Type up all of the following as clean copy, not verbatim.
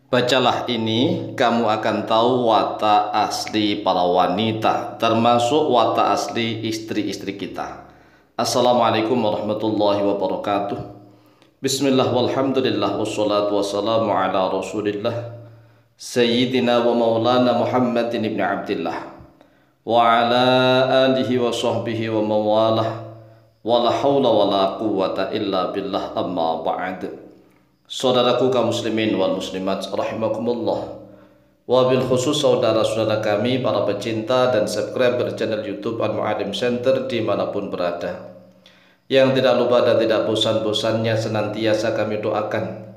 Bacalah ini, kamu akan tahu watak asli para wanita, termasuk watak asli istri-istri kita. Assalamualaikum warahmatullahi wabarakatuh. Bismillah walhamdulillah wassalatu wassalamu ala rasulillah Sayyidina wa maulana Muhammadin ibn Abdillah wa ala alihi wa sahbihi wa mawalah wa la hawla wa la quwwata illa billah amma ba'd. Saudaraku kaum muslimin wal muslimat rahimakumullah, wabil khusus saudara-saudara kami para pecinta dan subscriber channel YouTube Al-Mu'alim Center dimanapun berada, yang tidak lupa dan tidak bosan-bosannya senantiasa kami doakan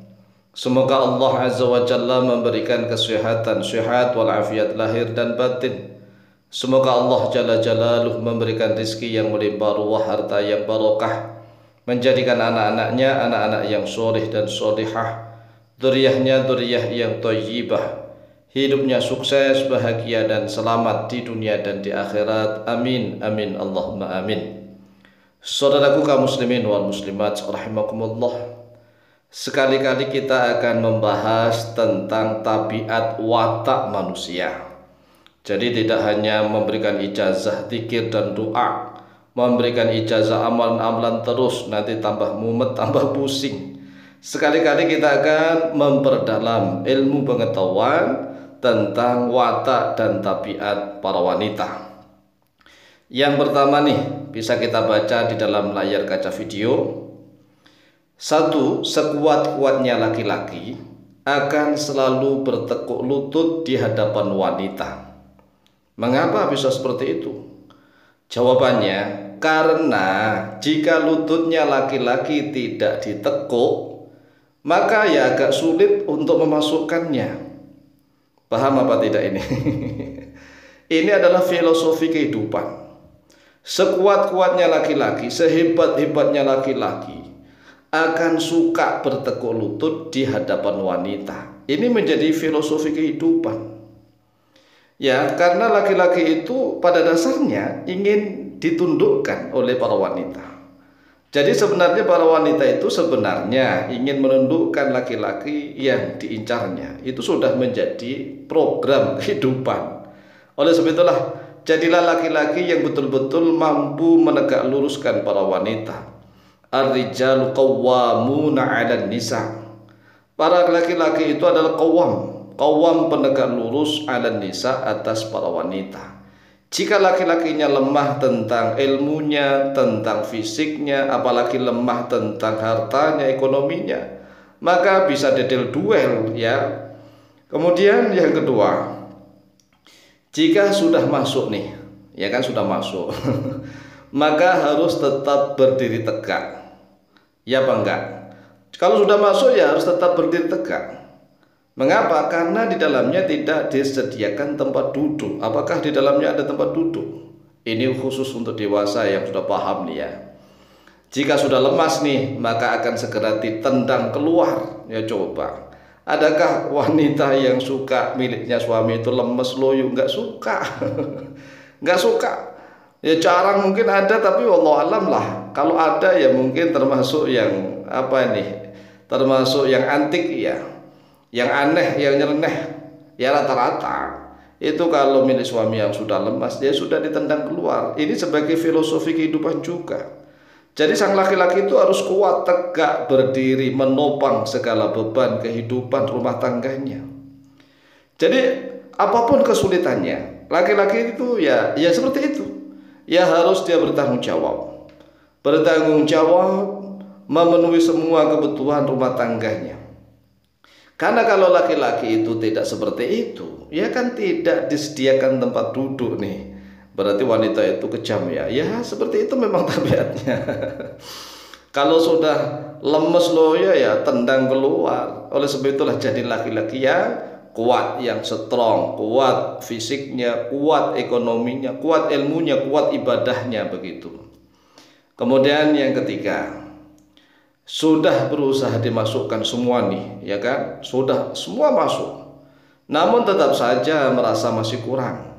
semoga Allah Azza wa Jalla memberikan kesehatan, sehat walafiat lahir dan batin. Semoga Allah Jalla Jalaluh memberikan rizki yang melimpah ruah, harta yang barokah, menjadikan anak-anaknya anak-anak yang soleh dan solehah, dzurriyyahnya dzurriyyah yang thayyibah, hidupnya sukses, bahagia dan selamat di dunia dan di akhirat. Amin amin Allahumma amin. Saudaraku kaum muslimin wal muslimat rahimakumullah, sekali-kali kita akan membahas tentang tabiat watak manusia. Jadi tidak hanya memberikan ijazah zikir dan doa, memberikan ijazah amalan-amalan terus, nanti tambah mumet, tambah pusing. Sekali-kali kita akan memperdalam ilmu pengetahuan tentang watak dan tabiat para wanita. Yang pertama nih, bisa kita baca di dalam layar kaca video. 1. Sekuat-kuatnya laki-laki akan selalu bertekuk lutut di hadapan wanita. Mengapa bisa seperti itu? Jawabannya, karena jika lututnya laki-laki tidak ditekuk, maka ya agak sulit untuk memasukkannya. Paham apa tidak ini? Ini adalah filosofi kehidupan. Sekuat-kuatnya laki-laki, sehebat-hebatnya laki-laki akan suka bertekuk lutut di hadapan wanita. Ini menjadi filosofi kehidupan. Ya, karena laki-laki itu pada dasarnya ingin ditundukkan oleh para wanita. Jadi sebenarnya para wanita itu sebenarnya ingin menundukkan laki-laki yang diincarnya. Itu sudah menjadi program kehidupan. Oleh sebab itulah, jadilah laki-laki yang betul-betul mampu menegak luruskan para wanita. Ar-rijalu qawwamuna 'alan nisa. Para laki-laki itu adalah qawwam penegak lurus 'alan nisa, atas para wanita. Jika laki-lakinya lemah tentang ilmunya, tentang fisiknya, apalagi lemah tentang hartanya, ekonominya, maka bisa dedel duel ya. Kemudian yang kedua, jika sudah masuk nih, ya kan sudah masuk, maka harus tetap berdiri tegak. Ya apa enggak? Kalau sudah masuk ya harus tetap berdiri tegak. Mengapa? Karena di dalamnya tidak disediakan tempat duduk. Apakah di dalamnya ada tempat duduk? Ini khusus untuk dewasa yang sudah paham nih ya. Jika sudah lemas nih, maka akan segera ditendang keluar. Ya coba, adakah wanita yang suka miliknya suami itu lemes loyo? Nggak suka. Nggak suka. Ya jarang, mungkin ada, tapi wallahu alam lah. Kalau ada ya mungkin termasuk yang apa nih? Termasuk yang antik ya. Yang aneh, yang nyeleneh, ya rata-rata itu kalau milik suami yang sudah lemas, dia sudah ditendang keluar. Ini sebagai filosofi kehidupan juga. Jadi sang laki-laki itu harus kuat, tegak, berdiri, menopang segala beban kehidupan rumah tangganya. Jadi apapun kesulitannya, laki-laki itu ya seperti itu. Ya harus dia bertanggung jawab. Bertanggung jawab memenuhi semua kebutuhan rumah tangganya. Karena kalau laki-laki itu tidak seperti itu, ya kan tidak disediakan tempat duduk nih. Berarti wanita itu kejam ya. Ya seperti itu memang tabiatnya. Kalau sudah lemes loh ya tendang keluar. Oleh sebab itulah jadi laki-laki yang kuat, yang strong, kuat fisiknya, kuat ekonominya, kuat ilmunya, kuat ibadahnya begitu. Kemudian yang ketiga, sudah berusaha dimasukkan semua nih, ya kan? Sudah semua masuk, namun tetap saja merasa masih kurang,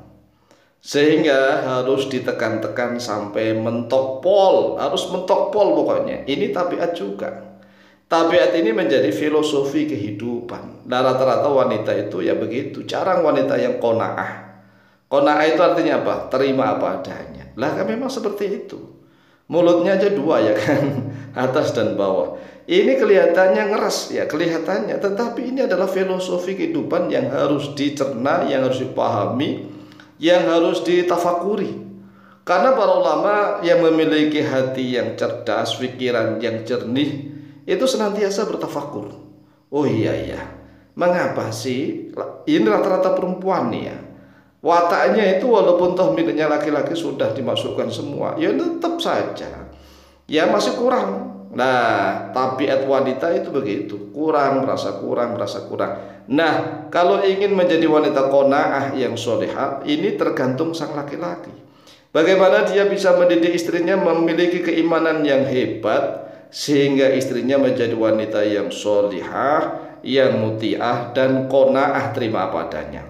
sehingga harus ditekan-tekan sampai mentok pol, harus mentok pol pokoknya. Ini tabiat juga. Tabiat ini menjadi filosofi kehidupan. Nah, rata-rata wanita itu ya begitu. Jarang wanita yang qanaah. Qanaah itu artinya apa? Terima apa adanya. Lah kan memang seperti itu. Mulutnya aja dua ya kan, atas dan bawah. Ini kelihatannya ngeras ya, kelihatannya. Tetapi ini adalah filosofi kehidupan yang harus dicerna, yang harus dipahami, yang harus ditafakuri. Karena para ulama yang memiliki hati yang cerdas, pikiran yang jernih, itu senantiasa bertafakur. Oh iya, mengapa sih ini rata-rata perempuan nih ya, wataknya itu walaupun toh miliknya laki-laki sudah dimasukkan semua, ya tetap saja ya masih kurang. Nah, tabiat wanita itu begitu, kurang, merasa kurang. Nah, kalau ingin menjadi wanita qanaah yang solehah, ini tergantung sang laki-laki. Bagaimana dia bisa mendidik istrinya memiliki keimanan yang hebat, sehingga istrinya menjadi wanita yang solihah, yang mutiah, dan qanaah, terima apa adanya.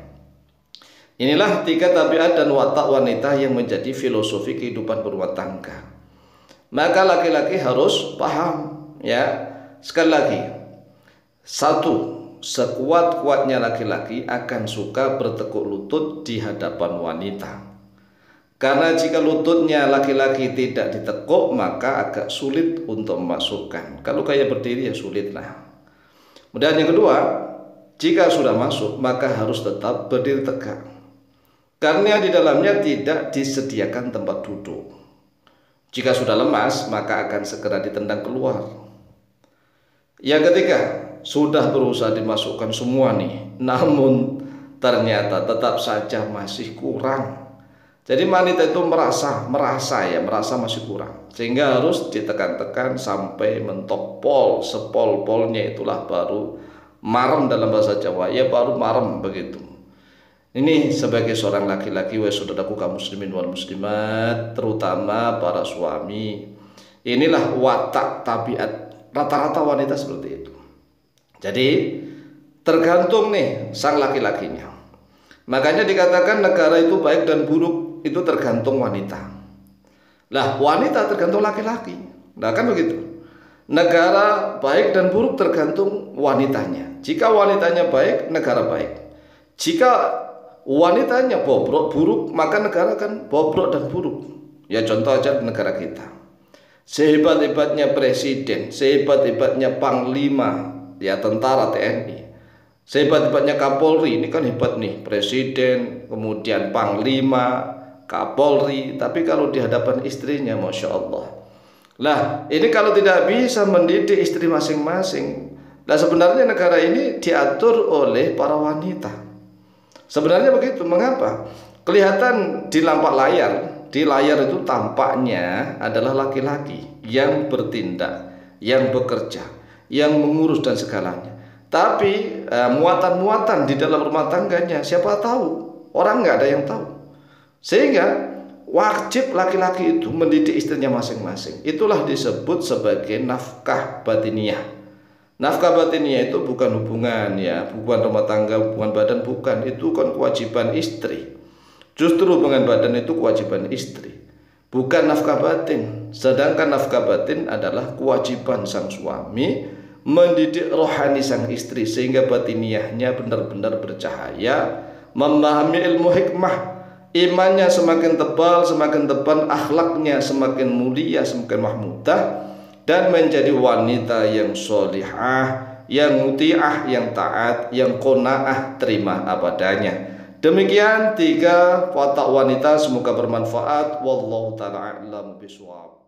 Inilah 3 tabiat dan watak wanita yang menjadi filosofi kehidupan berumah tangga. Maka laki-laki harus paham ya. Sekali lagi, 1, sekuat-kuatnya laki-laki akan suka bertekuk lutut di hadapan wanita. Karena jika lututnya laki-laki tidak ditekuk, maka agak sulit untuk memasukkan. Kalau kayak berdiri ya sulit lah. Kemudian yang kedua, jika sudah masuk maka harus tetap berdiri tegak. Karena di dalamnya tidak disediakan tempat duduk. Jika sudah lemas maka akan segera ditendang keluar. Yang ketiga, sudah berusaha dimasukkan semua nih, namun ternyata tetap saja masih kurang. Jadi wanita itu merasa masih kurang, sehingga harus ditekan-tekan sampai mentok pol, sepol-polnya itulah baru marem dalam bahasa Jawa, ya baru marem begitu. Ini sebagai seorang laki-laki, wahai saudaraku kaum muslimin wal muslimat, terutama para suami, inilah watak tabiat rata-rata wanita seperti itu. Jadi tergantung nih sang laki-lakinya. Makanya dikatakan negara itu baik dan buruk itu tergantung wanita. Lah, wanita tergantung laki-laki. Nah, kan begitu. Negara baik dan buruk tergantung wanitanya. Jika wanitanya baik, negara baik. Jika wanitanya bobrok, buruk, maka negara kan bobrok dan buruk. Ya contoh aja negara kita. Sehebat-hebatnya presiden, sehebat-hebatnya panglima, ya tentara TNI, sehebat-hebatnya Kapolri, ini kan hebat nih, presiden, kemudian panglima, Kapolri, tapi kalau di hadapan istrinya, Masya Allah. Lah, ini kalau tidak bisa mendidik istri masing-masing, nah sebenarnya negara ini diatur oleh para wanita. Sebenarnya begitu. Mengapa? Kelihatan di lampak layar, di layar itu tampaknya adalah laki-laki yang bertindak, yang bekerja, yang mengurus dan segalanya. Tapi muatan-muatan di dalam rumah tangganya siapa tahu? Orang nggak ada yang tahu. Sehingga wajib laki-laki itu mendidik istrinya masing-masing. Itulah disebut sebagai nafkah batiniyah. Nafkah batiniyah itu bukan hubungan ya, bukan rumah tangga, hubungan badan, bukan. Itu kan kewajiban istri. Justru hubungan badan itu kewajiban istri, bukan nafkah batin. Sedangkan nafkah batin adalah kewajiban sang suami mendidik rohani sang istri sehingga batiniyahnya benar-benar bercahaya, memahami ilmu hikmah, imannya semakin tebal, akhlaknya semakin mulia, semakin mahmudah, dan menjadi wanita yang solihah, yang mutiah, yang taat, yang qanaah, terima apa adanya. Demikian 3 watak wanita, semoga bermanfaat. Wallahu ta'ala a'lam bishawab.